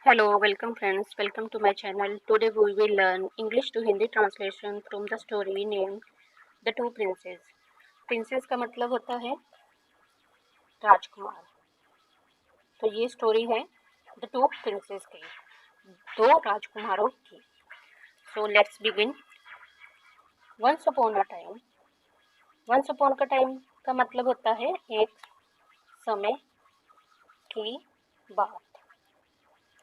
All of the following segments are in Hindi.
Hello, welcome friends. Welcome to my channel. Today we will learn English to Hindi translation from the story named The Two Princes. Princess का मतलब होता है राजकुमार। तो ये स्टोरी है द टू प्रिंसेस की, दो राजकुमारों की। So let's begin. Once upon a time. Once upon का टाइम का मतलब होता है एक समय की बात।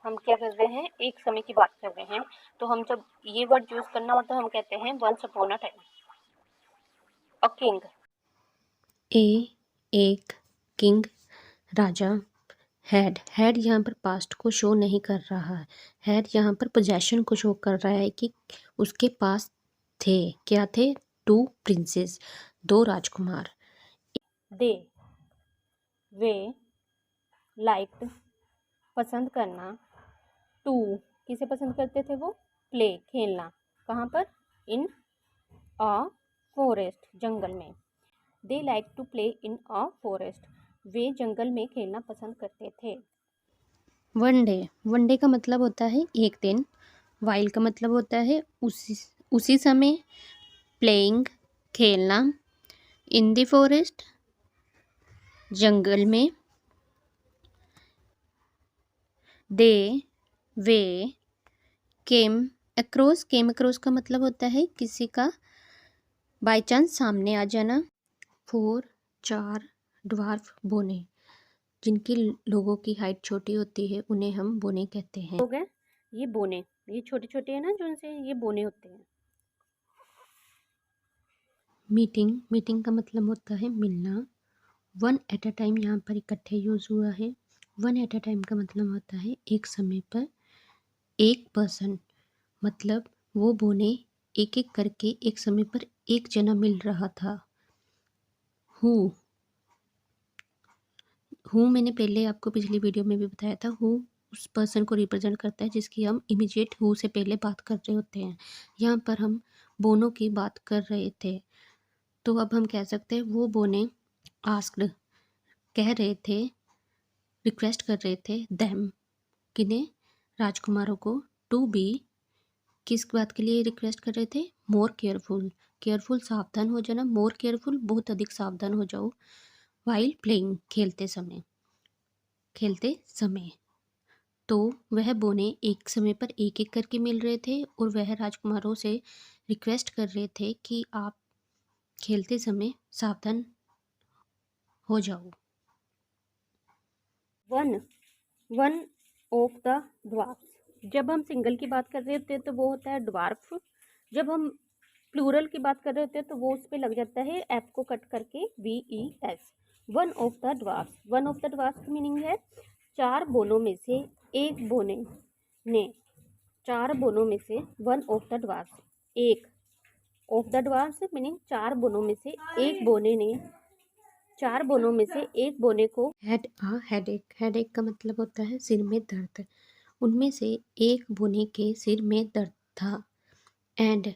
हम क्या कर रहे हैं, एक समय की बात कर रहे हैं। तो हम जब ये वर्ड यूज करना होता है हम कहते हैं once upon a time. A king. एक किंग राजा हैड यहाँ पर पास्ट को शो नहीं कर रहा है। हैड यहाँ पर पोजेशन को शो कर रहा है कि उसके पास थे, क्या थे? टू प्रिंसेस, दो राजकुमार। दे वे लाइक्ड पसंद करना। टू किसे पसंद करते थे वो? प्ले खेलना। कहाँ पर? इन अ फॉरेस्ट जंगल में। They like to play in a forest. वे जंगल में खेलना पसंद करते थे। वन डे का मतलब होता है एक दिन। वाइल का मतलब होता है उसी समय। प्लेइंग खेलना। इन द फॉरेस्ट जंगल में। दे वे केम अक्रॉस का मतलब होता है किसी का बाय चांस सामने आ जाना। फोर चार ड्वार्फ बोने, जिनकी लोगों की हाइट छोटी होती है उन्हें हम बोने कहते हैं। लोग हैं ये बोने, ये छोटे छोटे हैं ना जो उनसे ये बोने होते हैं। मीटिंग का मतलब होता है मिलना। वन एट अ टाइम यहाँ पर इकट्ठे यूज हुआ है। वन एट अ टाइम का मतलब होता है एक समय पर एक पर्सन, मतलब वो बोने एक एक करके एक समय पर एक जना मिल रहा था। हु मैंने पहले आपको पिछली वीडियो में भी बताया था। हु उस पर्सन को रिप्रेजेंट करता है जिसकी हम इमीडिएट हु से पहले बात कर रहे होते हैं। यहाँ पर हम बोनों की बात कर रहे थे, तो अब हम कह सकते हैं वो बोने आस्क्ड, कह रहे थे, रिक्वेस्ट कर रहे थे देम, किन्हें? राजकुमारों को। टू बी, किस बात के लिए रिक्वेस्ट कर रहे थे? मोर केयरफुल, केयरफुल सावधान हो जाना। मोर केयरफुल बहुत अधिक सावधान हो जाओ। वाइल प्लेइंग, खेलते समय। तो वह बोने एक समय पर एक एक करके मिल रहे थे और वह राजकुमारों से रिक्वेस्ट कर रहे थे कि आप खेलते समय सावधान हो जाओ। One of the dwarf. जब हम सिंगल की बात कर रहे होते हैं तो वो होता है ड्वार्फ। जब हम प्लूरल की बात कर रहे होते हैं तो वो उस पर लग जाता है एफ को कट करके VES। One of the dwarf. One of the dwarf की मीनिंग है चार बोनों में से एक बोने ने। चार बोनों में से वन ऑफ द ड्वार्फ, एक ऑफ द ड्वार्फ मीनिंग चार बोनों में से एक बोने ने, चार बोनों में से एक बोने को हैड आ हेडेक, हेडेक का मतलब होता है सिर में दर्द। उनमें से एक बोने के सिर में दर्द था। एंड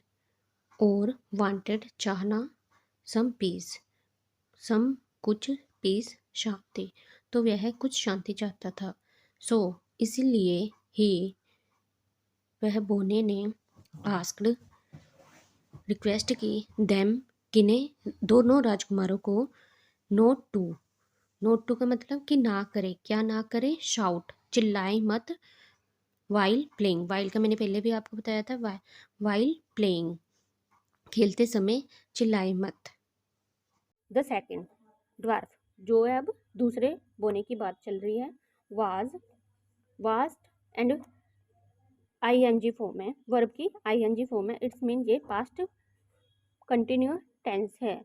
और वांटेड चाहना, सम पीस, सम कुछ, पीस शांति, तो वह कुछ शांति चाहता था। सो इसीलिए ही वह बोने ने आस्क्ड, रिक्वेस्ट की, देम, किन्हें? दोनों राजकुमारों को। नोट टू का मतलब कि ना करे, क्या ना करे? शाउट, चिल्लाए मत। वाइल प्लेइंग, वाइल का मैंने पहले भी आपको बताया था। वाइल प्लेइंग, खेलते समय चिल्लाए मत। द सेकेंड ड्वार्फ, जो है अब दूसरे बोने की बात चल रही है। Was, vast and ING form है, वर्ब की ING फॉर्म है। इट्स मीन ये पास्ट कंटिन्यूअस टेंस है।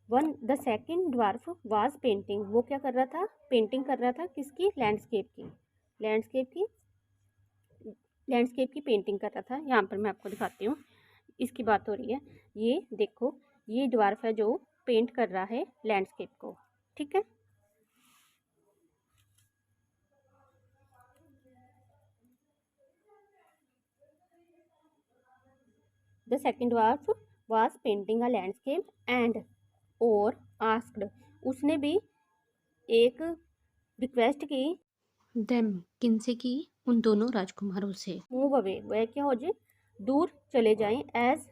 The second dwarf was painting, वो क्या कर रहा था? पेंटिंग कर रहा था किसकी? लैंडस्केप की। लैंडस्केप की लैंडस्केप की पेंटिंग कर रहा था। यहाँ पर मैं आपको दिखाती हूँ, इसकी बात हो रही है। ये देखो, ये ड्वार्फ है जो पेंट कर रहा है लैंडस्केप को, ठीक है। The second dwarf was painting a landscape and और आस्क्ड, उसने भी एक रिक्वेस्ट की। देम किनसे की, उन दोनों राजकुमारों से। मूव अवे वह क्या हो जाए, दूर चले जाएं। एज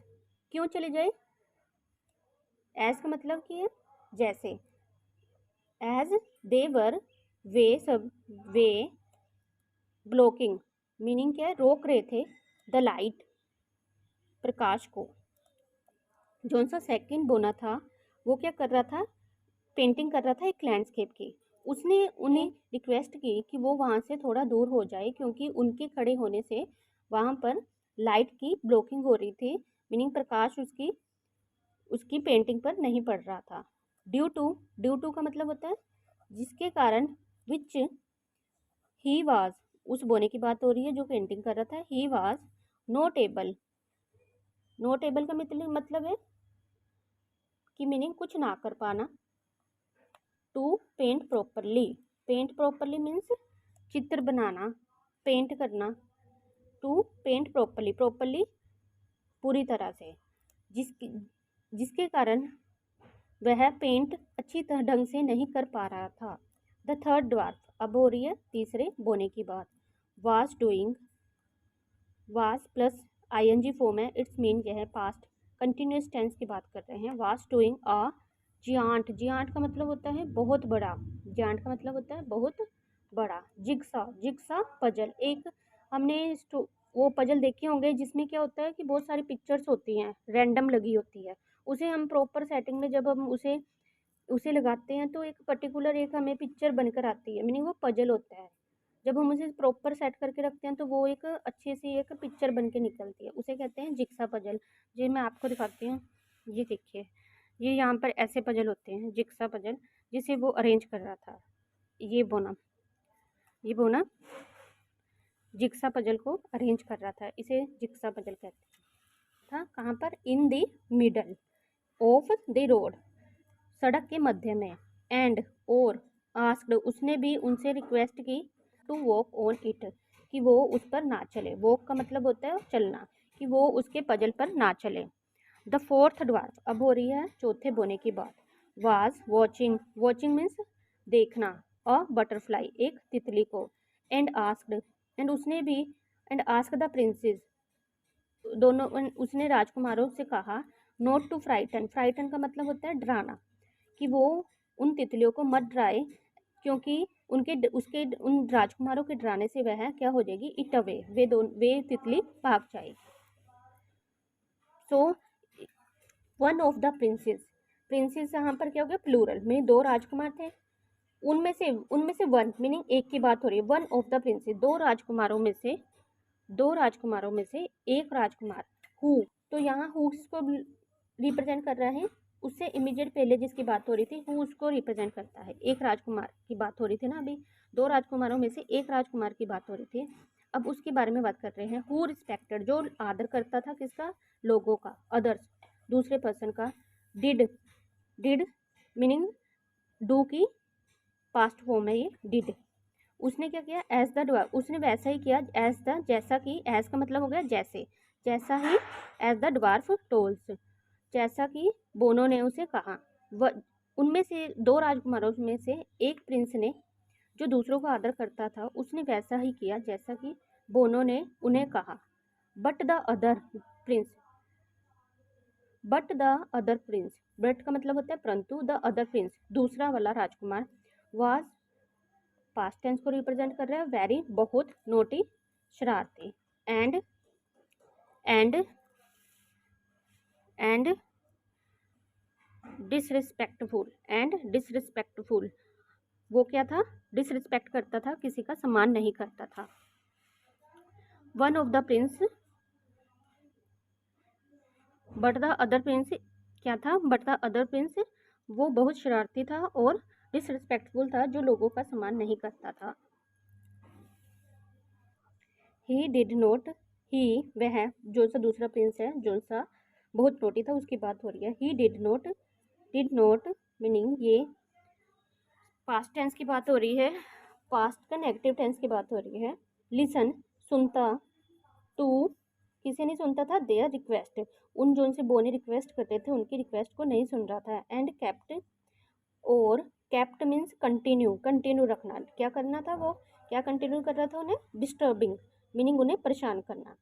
क्यों चले जाएं, एज का मतलब कि है जैसे, एज दे वर वे सब वे ब्लॉकिंग मीनिंग क्या है, रोक रहे थे द लाइट प्रकाश को। जौन सा सेकंड बोना था वो क्या कर रहा था, पेंटिंग कर रहा था एक लैंडस्केप की। उसने उन्हें रिक्वेस्ट की कि वो वहाँ से थोड़ा दूर हो जाए क्योंकि उनके खड़े होने से वहाँ पर लाइट की ब्लॉकिंग हो रही थी, मीनिंग प्रकाश उसकी उसकी पेंटिंग पर नहीं पड़ रहा था। ड्यू टू का मतलब होता है जिसके कारण, विच ही वाज, उस बोने की बात हो रही है जो पेंटिंग कर रहा था। He was not able, not able का मतलब है कि मीनिंग कुछ ना कर पाना। To paint properly, paint properly means चित्र बनाना, पेंट करना। टू पेंट प्रॉपरली, प्रॉपरली पूरी तरह से, जिसकी जिसके कारण वह पेंट अच्छी तरह ढंग से नहीं कर पा रहा था। द थर्ड ड्वार्फ, अब हो रही है तीसरे बोने की बात। Was doing, was plus ING form है, इट्स मीन यह है पास्ट कंटिन्यूस टेंस की बात कर रहे हैं। Was doing a giant, giant का मतलब होता है बहुत बड़ा, जियांट का मतलब होता है बहुत बड़ा। जिगसा, जिगसा पजल, एक हमने वो पजल देखे होंगे जिसमें क्या होता है कि बहुत सारी पिक्चर्स होती हैं, रैंडम लगी होती है। उसे हम प्रॉपर सेटिंग में जब हम उसे उसे लगाते हैं तो एक पर्टिकुलर एक हमें पिक्चर बनकर आती है, मीनिंग वो पजल होता है। जब हम उसे प्रॉपर सेट करके रखते हैं तो वो एक अच्छी सी एक पिक्चर बन के निकलती है, उसे कहते हैं जिक्सा पजल। ये मैं आपको दिखाती हूँ, ये देखिए, ये यहाँ पर ऐसे पजल होते हैं जिक्सा पजल, जिसे वो अरेंज कर रहा था। ये बोना, ये बोना जिक्सा पजल को अरेंज कर रहा था, इसे जिक्सा पजल कहते था। कहाँ पर, in the middle of the road, सड़क के मध्य में। एंड और आस्क्ड, उसने भी उनसे रिक्वेस्ट की टू वॉक ऑन इट, कि वो उस पर ना चले। वॉक का मतलब होता है चलना, कि वो उसके पजल पर ना चले। द फोर्थ ड्वार्फ, अब हो रही है चौथे बोने की बात। वाज वॉचिंग, वॉचिंग मीन्स देखना, अ बटरफ्लाई एक तितली को। एंड आस्क्ड, एंड उसने भी, एंड आस्क द प्रिंसेस, दोनों उसने राजकुमारों से कहा नॉट टू फ्राइटन, फ्राइटन का मतलब होता है डराना, कि वो उन तितलियों को मत डराए क्योंकि उसके उन राजकुमारों के डराने से वह क्या हो जाएगी, इट अवे, वे तितली भाग जाएगी। So one of the princess, princess यहाँ पर क्या हो गया प्लूरल में, दो राजकुमार थे, उनमें से वन मीनिंग एक की बात हो रही है। वन ऑफ द प्रिंसेस, दो राजकुमारों में से एक राजकुमार। हु, तो यहाँ हु को रिप्रेजेंट कर रहा है, उससे इमीडिएट पहले जिसकी बात हो रही थी हु उसको रिप्रेजेंट करता है। एक राजकुमार की बात हो रही थी ना अभी, दो राजकुमारों में से एक राजकुमार की बात हो रही थी, अब उसके बारे में बात कर रहे हैं। हु रिस्पेक्टेड, जो आदर करता था किसका, लोगों का, अदर्स दूसरे पर्सन का। डिड, डिड मीनिंग डू की पास्ट फॉर्म है ये डिड। उसने क्या किया, एज द डॉग, उसने वैसा ही किया एज द, जैसा कि, एज का मतलब हो गया जैसे, जैसा ही, एज द ड्वार्फ टोल्स, जैसा कि बोनो ने उसे कहा। वह उनमें से दो राजकुमारों में से एक प्रिंस ने, जो दूसरों का आदर करता था, उसने वैसा ही किया जैसा कि बोनो ने उन्हें कहा। But the other Prince, but the other Prince, but का मतलब होता है परंतु, द अदर प्रिंस दूसरा वाला राजकुमार, वाज पास्ट टेंस को रिप्रेजेंट कर रहा है, वेरी बहुत, नोटी शरारती, and and and disrespectful, and disrespectful, वो क्या था, डिसरिस्पेक्ट करता था, किसी का सम्मान नहीं करता था। One of the Prince, but the other Prince क्या था, बट द अदर प्रिंस वो बहुत शरारती था और डिसरिस्पेक्टफुल था, जो लोगों का सम्मान नहीं करता था। ही डिड नॉट, ही वह, जो सा दूसरा प्रिंस है जो सा बहुत नोटी था उसकी बात हो रही है। ही डिड नॉट मीनिंग ये पास्ट टेंस की बात हो रही है, पास्ट का नेगेटिव टेंस की बात हो रही है। लिसन सुनता, टू किसी नहीं सुनता था, देयर रिक्वेस्ट, उन जो उनसे बोने रिक्वेस्ट करते थे उनकी रिक्वेस्ट को नहीं सुन रहा था। एंड केप्ट, और केप्ट मीन्स कंटिन्यू, कंटिन्यू रखना, क्या करना था वो, क्या कंटिन्यू कर रहा था उन्हें? डिस्टर्बिंग, मीनिंग उन्हें परेशान करना।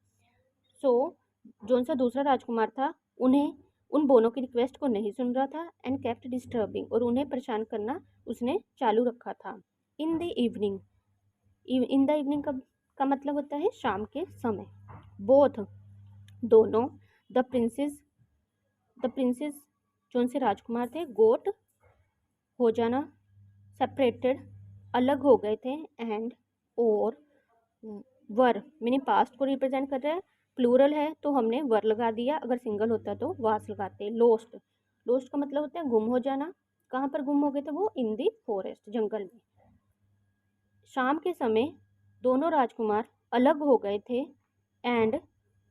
सो जोन सा दूसरा राजकुमार था, उन्हें उन दोनों की रिक्वेस्ट को नहीं सुन रहा था एंड केप्ट डिस्टर्बिंग, और उन्हें परेशान करना उसने चालू रखा था। In the evening, in the evening का मतलब होता है शाम के समय। बोथ, दोनों, द प्रिंसेस जो उनसे राजकुमार थे, गोट, हो जाना, सेपरेटेड, अलग हो गए थे, एंड, और, वर मीनिंग पास्ट को रिप्रेजेंट कर रहा है, प्लूरल है तो हमने वर लगा दिया, अगर सिंगल होता तो वास लगाते। लोस्ट, लोस्ट का मतलब होता है गुम हो जाना। कहाँ पर गुम हो गए थे वो? इन दी फॉरेस्ट, जंगल में। शाम के समय दोनों राजकुमार अलग हो गए थे एंड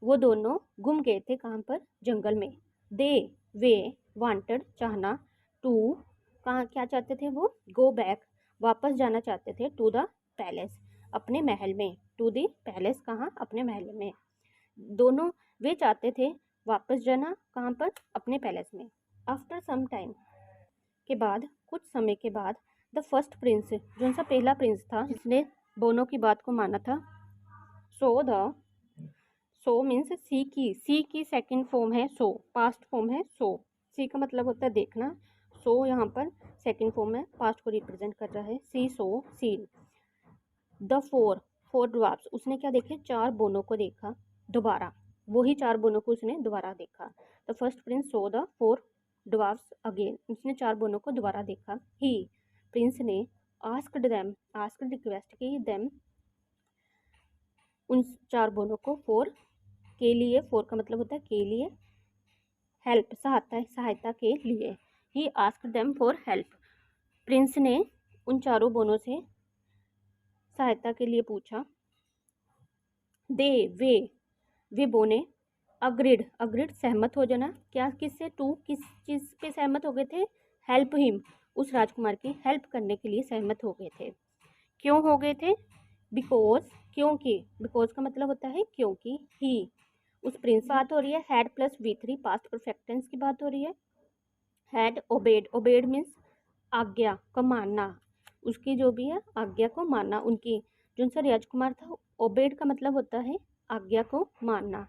वो दोनों गुम गए थे। कहाँ पर? जंगल में। दे, वे, वांटेड, चाहना, टू, कहाँ क्या चाहते थे वो? गो बैक, वापस जाना चाहते थे, टू द पैलेस, अपने महल में। टू द पैलेस, कहाँ? अपने महल में। दोनों वे चाहते थे वापस जाना, कहाँ पर? अपने पैलेस में। आफ्टर सम टाइम, के बाद, कुछ समय के बाद, द फर्स्ट प्रिंस, जो सा पहला प्रिंस था जिसने दोनों की बात को माना था, सो मीन्स सी की सेकंड फॉर्म है सो, पास्ट फॉर्म है सो। सी का मतलब होता है देखना, सो यहाँ पर सेकंड फॉर्म है, पास्ट को रिप्रेजेंट कर रहा है। सी, सो, सीन। द फोर ड्वार्फ्स, उसने क्या देखे? 4 बोनों को देखा दोबारा, वही 4 बोनों को उसने दोबारा देखा। The first Prince so the 4 dwarfs again, उसने 4 बोनों को दोबारा देखा। ही, प्रिंस ने, आस्क्ड रिक्वेस्ट की देम, उन 4 बोनों को, फोर के लिए, फोर का मतलब होता है के लिए, हेल्प सहायता के लिए। He asked them for help, Prince ने उन चारों बोनों से सहायता के लिए पूछा। दे, वे बोने, अग्रीड सहमत हो जाना। क्या? किससे? टू, किस चीज़ पे सहमत हो गए थे? हेल्प हिम, उस राजकुमार की हेल्प करने के लिए सहमत हो गए थे। क्यों हो गए थे? बिकॉज, क्योंकि, बिकॉज का मतलब होता है क्योंकि। ही, उस प्रिंस बात हो रही है, had plus V3 past perfect tense की बात हो रही है। हैड ओबेड मीन्स आज्ञा को मानना, उसकी जो भी है आज्ञा को मानना। उनकी जो सा राजकुमार था, ओबेड का मतलब होता है आज्ञा को मानना।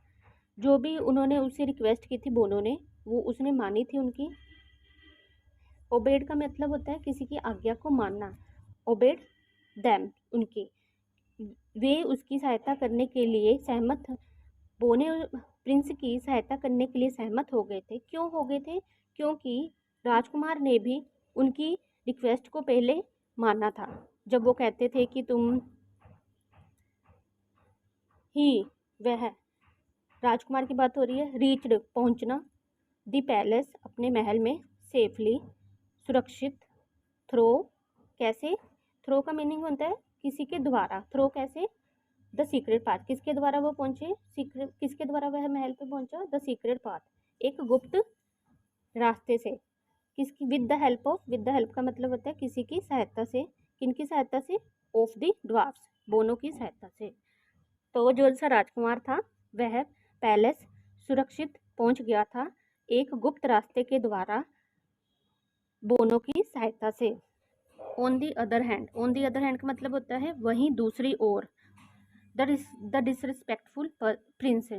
जो भी उन्होंने उससे रिक्वेस्ट की थी बोनों ने, वो उसने मानी थी उनकी। ओबेड का मतलब होता है किसी की आज्ञा को मानना। ओबेड दैम, उनकी, वे उसकी सहायता करने के लिए सहमत, बोने प्रिंस की सहायता करने के लिए सहमत हो गए थे। क्यों हो गए थे? क्योंकि राजकुमार ने भी उनकी रिक्वेस्ट को पहले माना था, जब वो कहते थे कि तुम, ही, वह, राजकुमार की बात हो रही है, रीच्ड, पहुंचना, दी पैलेस, अपने महल में, सेफली, सुरक्षित, थ्रो, कैसे? थ्रो का मीनिंग होता है किसी के द्वारा। थ्रो कैसे? द सीक्रेट पाथ, किसके द्वारा वो पहुंचे? सीक्रेट, किसके द्वारा वह महल पे पहुंचा? द सीक्रेट पाथ, एक गुप्त रास्ते से। किसकी? विद द हेल्प का मतलब होता है किसी की सहायता से। किनकी सहायता से? ऑफ द ड्वार्फ्स, बोनों की सहायता से। तो जो सा राजकुमार था वह पैलेस सुरक्षित पहुंच गया था एक गुप्त रास्ते के द्वारा, बोनों की सहायता से। ऑन दी अदर हैंड का मतलब होता है वहीं दूसरी ओर। द डिसरिस्पेक्टफुल प्रिंस,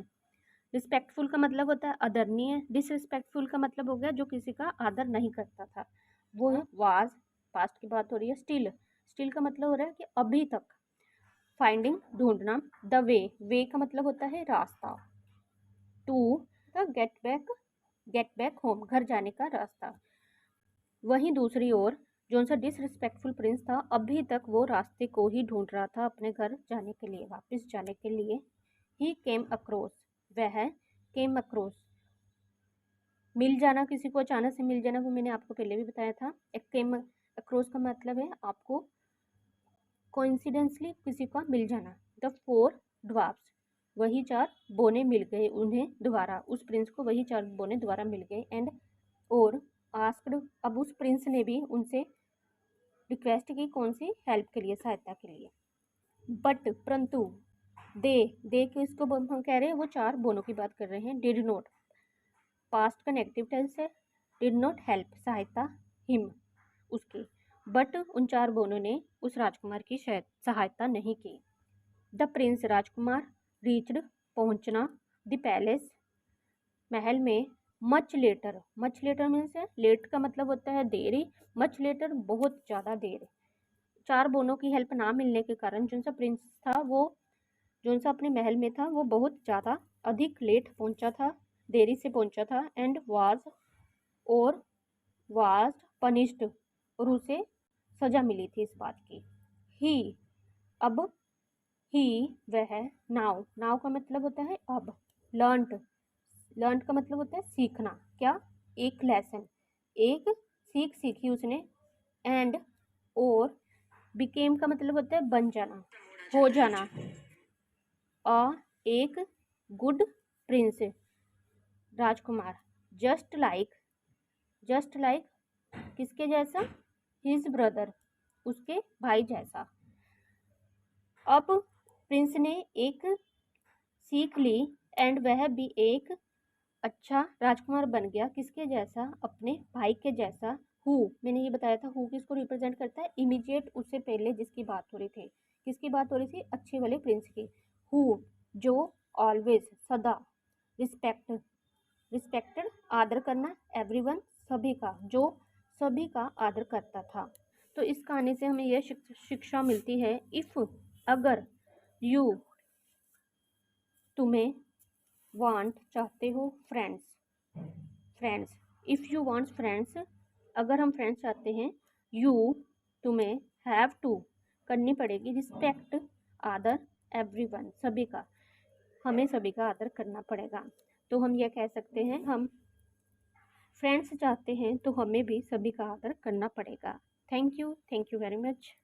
रिस्पेक्टफुल का मतलब होता है आदरणीय, डिसरिस्पेक्टफुल का मतलब हो गया जो किसी का आदर नहीं करता था। वो वाज, पास्ट की बात हो रही है। स्टिल का मतलब हो रहा है कि अभी तक। फाइंडिंग, ढूंढना। द वे का मतलब होता है रास्ता। To, the get back home, घर जाने का रास्ता। वहीं दूसरी ओर जो सा डिसरिस्पेक्टफुल प्रिंस था, अभी तक वो रास्ते को ही ढूंढ रहा था अपने घर जाने के लिए, वापस जाने के लिए। ही केम अक्रॉस, वह केम अक्रॉस, मिल जाना, किसी को अचानक से मिल जाना, वो मैंने आपको पहले भी बताया था। एक केम अक्रॉस का मतलब है आपको कोइंसिडेंसली किसी का मिल जाना। द 4 ड्वार्फ्स, वही 4 बोने मिल गए उन्हें दोबारा, उस प्रिंस को वही 4 बोने दोबारा मिल गए। एंड, और, आस्क्ड, अब उस प्रिंस ने भी उनसे रिक्वेस्ट की, कौन सी? हेल्प के लिए, सहायता के लिए। बट, परंतु, दे किसको हम कह रहे हैं? वो 4 बोनों की बात कर रहे हैं। डिड नॉट, पास्ट का नेगेटिव टेंस है। डिड नॉट हेल्प, सहायता, हिम, उसके। बट उन 4 बोनों ने उस राजकुमार की सहायता नहीं की। द प्रिंस राजकुमार रीच्ड पहुंचना द पैलेस महल में मच लेटर मीन्स लेट का मतलब होता है देरी, मच लेटर बहुत ज़्यादा देर। 4 बोनों की हेल्प ना मिलने के कारण जो सा प्रिंस था वो जो सा अपने महल में था वो बहुत ज़्यादा अधिक लेट पहुंचा था, देरी से पहुंचा था। एंड वाज पनिश्ड और उसे सजा मिली थी इस बात की। ही अब ही वह नाव का मतलब होता है अब। लर्न का मतलब होता है सीखना, क्या एक लेसन, एक सीख सीखी उसने। एंड और बिकेम का मतलब होता है बन जाना, हो जाना। अ एक गुड प्रिंस राजकुमार, जस्ट लाइक किसके जैसा, हिज ब्रदर उसके भाई जैसा। अब प्रिंस ने एक सीख ली एंड वह भी एक अच्छा राजकुमार बन गया, किसके जैसा, अपने भाई के जैसा। हु मैंने ये बताया था, हु किसको रिप्रेजेंट करता है, इमीडिएट, उससे पहले जिसकी बात हो रही थी, किसकी बात हो रही थी, अच्छे वाले प्रिंस की। हु जो ऑलवेज सदा रिस्पेक्टेड आदर करना, एवरीवन सभी का, जो सभी का आदर करता था। तो इस कहानी से हमें यह शिक्षा मिलती है, इफ अगर यू तुम्हें वांट चाहते हो friends if you want friends, अगर हम फ्रेंड्स चाहते हैं, यू तुम्हें हैव टू करनी पड़ेगी रिस्पेक्ट आदर एवरीवन सभी का, हमें सभी का आदर करना पड़ेगा। तो हम यह कह सकते हैं, हम फ्रेंड्स चाहते हैं तो हमें भी सभी का आदर करना पड़ेगा। Thank you very much.